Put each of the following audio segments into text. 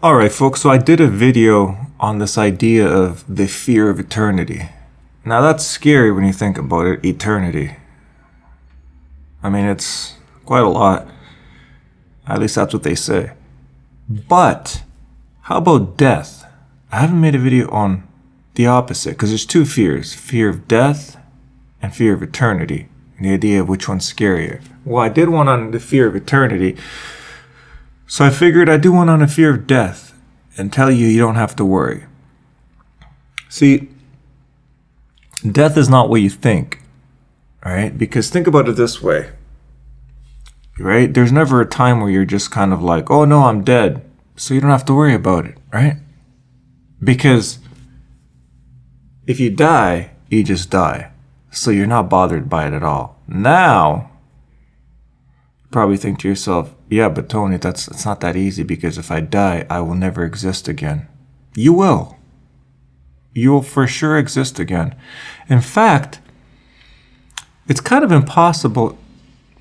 All right, folks, so I did a video on this idea of the fear of eternity. Now, that's scary when you think about it, eternity. I mean, it's quite a lot. At least that's what they say. But how about death? I haven't made a video on the opposite because there's two fears, fear of death and fear of eternity, and the idea of which one's scarier. Well, I did one on the fear of eternity, so I figured I'd do one on the fear of death and tell you don't have to worry. See, death is not what you think, all right? Because think about it this way, right? There's never a time where you're just kind of like, oh no, I'm dead, so you don't have to worry about it, right? Because if you die, you just die. So you're not bothered by it at all. Now, you probably think to yourself, yeah, but Tony, it's not that easy because if I die, I will never exist again. You will. You will for sure exist again. In fact, it's kind of impossible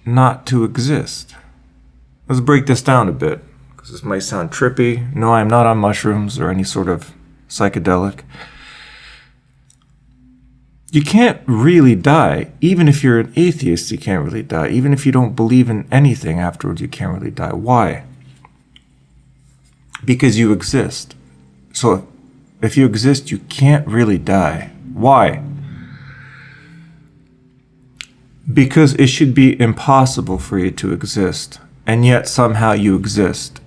not to exist. Let's break this down a bit, because this might sound trippy. No, I'm not on mushrooms or any sort of psychedelic. You can't really die. Even if you're an atheist, you can't really die. Even if you don't believe in anything afterwards, you can't really die. Why? Because you exist. So if you exist, you can't really die. Why? Because it should be impossible for you to exist, and yet somehow you exist.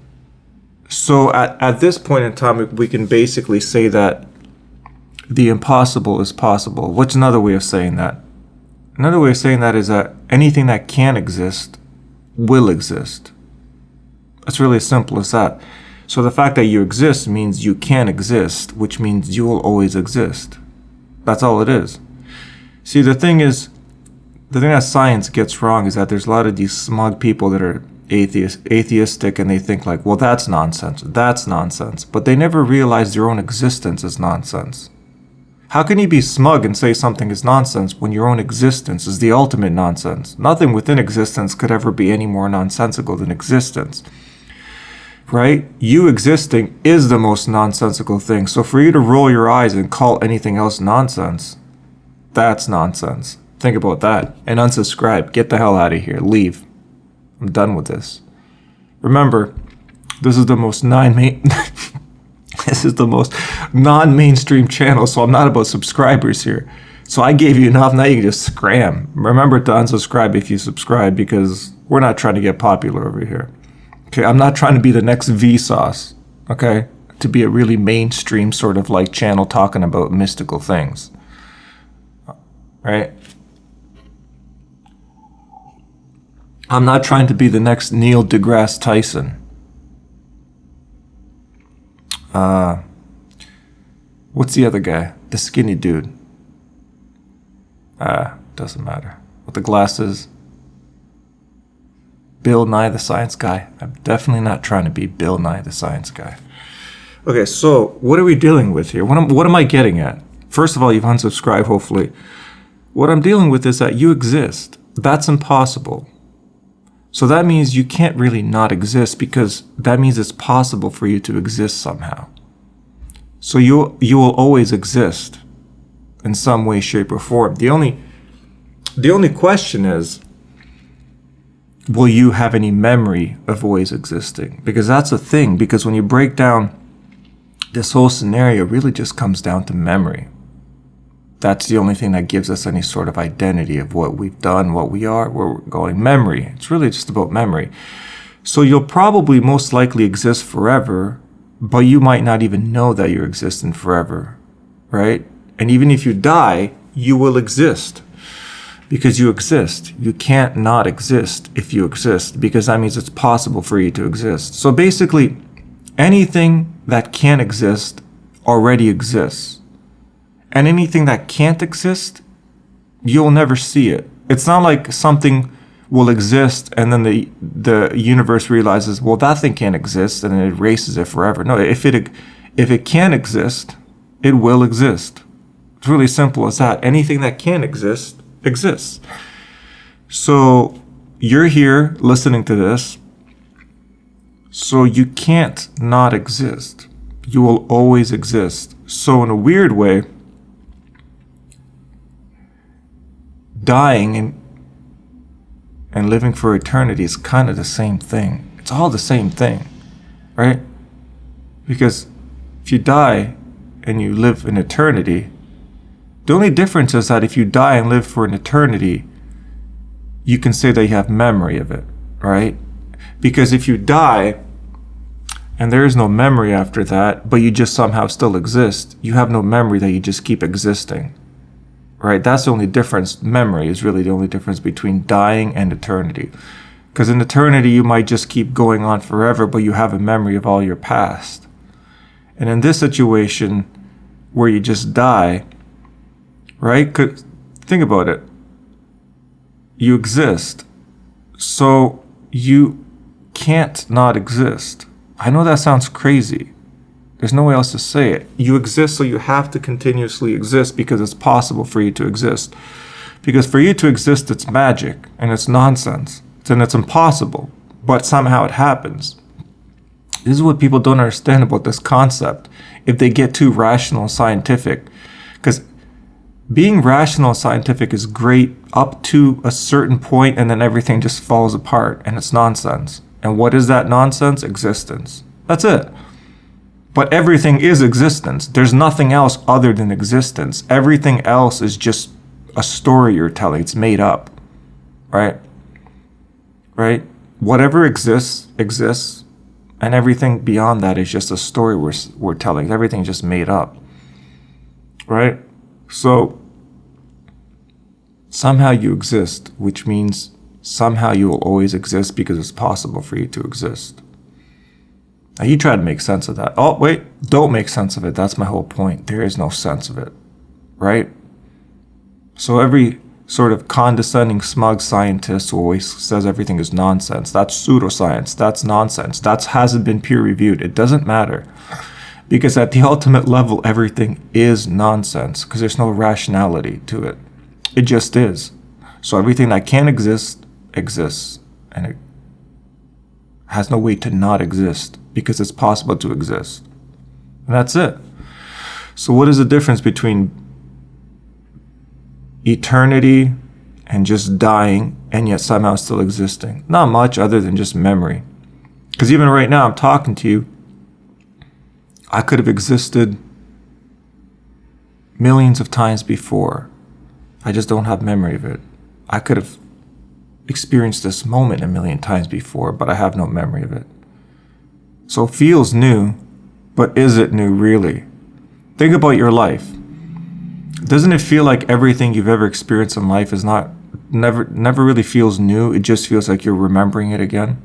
So at this point in time, we can basically say that the impossible is possible. What's another way of saying that? Another way of saying that is that anything that can exist will exist. It's really as simple as that. So the fact that you exist means you can exist, which means you will always exist. That's all it is. See, the thing that science gets wrong is that there's a lot of these smug people that are atheistic, and they think like, well, that's nonsense. But they never realize their own existence is nonsense. How can you be smug and say something is nonsense when your own existence is the ultimate nonsense? Nothing within existence could ever be any more nonsensical than existence. Right? You existing is the most nonsensical thing. So for you to roll your eyes and call anything else nonsense, that's nonsense. Think about that. And unsubscribe. Get the hell out of here. Leave. I'm done with this. Remember, this is the most non-mainstream channel, so I'm not about subscribers here. So I gave you enough, now you can just scram. Remember to unsubscribe if you subscribe, because we're not trying to get popular over here. Okay, I'm not trying to be the next Vsauce, okay? To be a really mainstream sort of like channel talking about mystical things. Right? I'm not trying to be the next Neil deGrasse Tyson. What's the other guy? The skinny dude. Doesn't matter. With the glasses. Bill Nye the Science Guy. I'm definitely not trying to be Bill Nye the Science Guy. Okay, so what are we dealing with here? What am I getting at? First of all, you've unsubscribed, hopefully. What I'm dealing with is that you exist. That's impossible. So that means you can't really not exist, because that means it's possible for you to exist somehow. So you will always exist in some way, shape, or form. The only question is, will you have any memory of always existing? Because that's a thing. Because when you break down this whole scenario, it really just comes down to memory. That's the only thing that gives us any sort of identity of what we've done, what we are, where we're going. Memory. It's really just about memory. So you'll probably most likely exist forever, but you might not even know that you're existing forever, right? And even if you die, you will exist because you exist. You can't not exist if you exist, because that means it's possible for you to exist. So basically, anything that can exist already exists. And anything that can't exist, you'll never see it. It's not like something will exist and then the universe realizes, well, that thing can't exist, and it erases it forever. No, if it can exist, it will exist. It's really simple as that. Anything that can exist, exists. So you're here listening to this. So you can't not exist. You will always exist. So in a weird way, dying and living for eternity is kind of the same thing. It's all the same thing, right? Because if you die and you live in eternity, the only difference is that if you die and live for an eternity, you can say that you have memory of it, right? Because if you die and there is no memory after that, but you just somehow still exist, you have no memory that you just keep existing, right? That's the only difference. Memory is really the only difference between dying and eternity. Because in eternity, you might just keep going on forever, but you have a memory of all your past. And in this situation where you just die, right? Think about it. You exist. So you can't not exist. I know that sounds crazy. There's no way else to say it. You exist, so you have to continuously exist because it's possible for you to exist. Because for you to exist, it's magic and it's nonsense. And it's impossible, but somehow it happens. This is what people don't understand about this concept if they get too rational and scientific. Because being rational and scientific is great up to a certain point, and then everything just falls apart and it's nonsense. And what is that nonsense? Existence. That's it. But everything is existence. There's nothing else other than existence. Everything else is just a story you're telling. It's made up, right? Right? Whatever exists, exists. And everything beyond that is just a story we're telling. Everything's just made up. Right? So, somehow you exist, which means somehow you will always exist because it's possible for you to exist. Now, you try to make sense of that. Oh, wait, don't make sense of it. That's my whole point. There is no sense of it. Right? So every sort of condescending, smug scientist who always says everything is nonsense, that's pseudoscience, that's nonsense, that hasn't been peer reviewed. It doesn't matter. Because at the ultimate level, everything is nonsense because there's no rationality to it. It just is. So everything that can exist, exists. And it has no way to not exist because it's possible to exist. And that's it. So what is the difference between eternity and just dying and yet somehow still existing? Not much other than just memory. Because even right now I'm talking to you, I could have existed millions of times before. I just don't have memory of it. I could have experienced this moment a million times before, but I have no memory of it. So it feels new, but is it new really? Think about your life. Doesn't it feel like everything you've ever experienced in life is never really feels new? It just feels like you're remembering it again.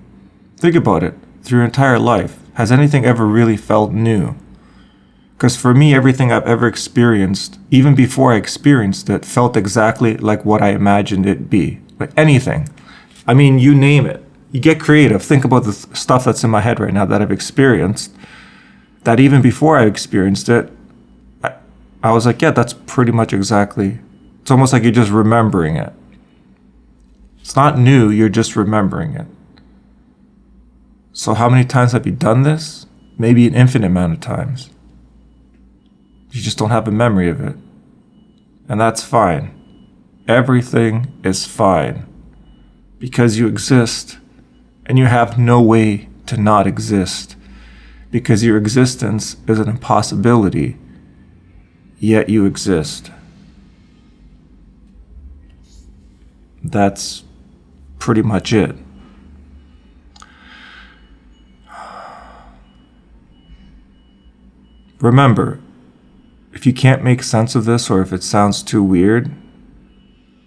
Think about it. Through your entire life, has anything ever really felt new? Because for me, everything I've ever experienced, even before I experienced it, felt exactly like what I imagined it be. Like anything. I mean, you name it. You get creative. Think about the stuff that's in my head right now that I've experienced, that even before I experienced it, I was like, yeah, that's pretty much exactly. It's almost like you're just remembering it. It's not new, you're just remembering it. So how many times have you done this? Maybe an infinite amount of times. You just don't have a memory of it. And that's fine. Everything is fine. Because you exist, and you have no way to not exist. Because your existence is an impossibility. Yet you exist. That's pretty much it. Remember, if you can't make sense of this or if it sounds too weird,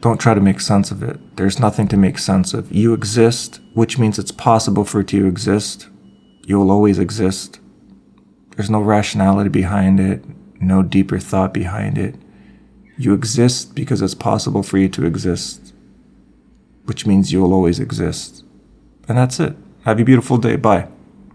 don't try to make sense of it. There's nothing to make sense of. You exist, which means it's possible for it to exist. You will always exist. There's no rationality behind it. No deeper thought behind it. You exist because it's possible for you to exist, which means you'll always exist. And that's it. Have a beautiful day. Bye.